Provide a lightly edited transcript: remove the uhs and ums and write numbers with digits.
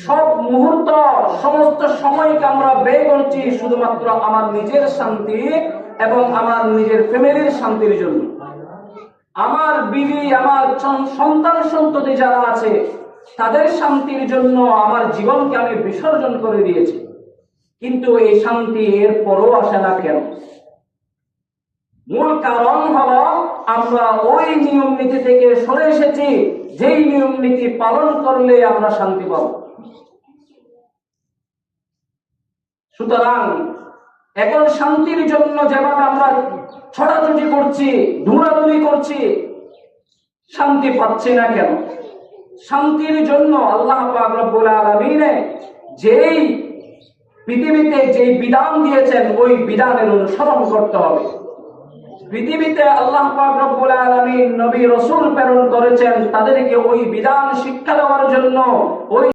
সব মুহূর্ত সমস্ত সময়কে আমরা ব্যয় করছি শুধুমাত্র আমার নিজের শান্তি এবং আমার নিজের ফ্যামিলির শান্তির জন্য। আমার বিবি, আমার সন্তান সন্ততি যারা আছে তাদের শান্তির জন্য আমার জীবনকে আমি বিসর্জন করে দিয়েছি, কিন্তু এই শান্তি এরপরও আসে না কেন? মূল কারণ হলো আমরা ওই নিয়ম নীতি থেকে সরে এসেছি যেই নিয়ম নীতি পালন করলে আমরা শান্তি পাব। সুতরাং এখন শান্তির জন্য যেভাবে আমরা ছড়াছড়ি করছি, দৌড়াদৌড়ি করছি, শান্তি পাচ্ছি না কেন? শান্তির জন্য আল্লাহ পাক রব্বুল আলামিন যেই পৃথিবীতে যেই বিধান দিয়েছেন ওই বিধানের অনুসরণ করতে হবে। পৃথিবীতে আল্লাহ পাক রব্বুল আলামিন নবী রাসূল প্রেরণ করেছেন তাদেরকে ওই বিধান শিক্ষা দেওয়ার জন্য, ওই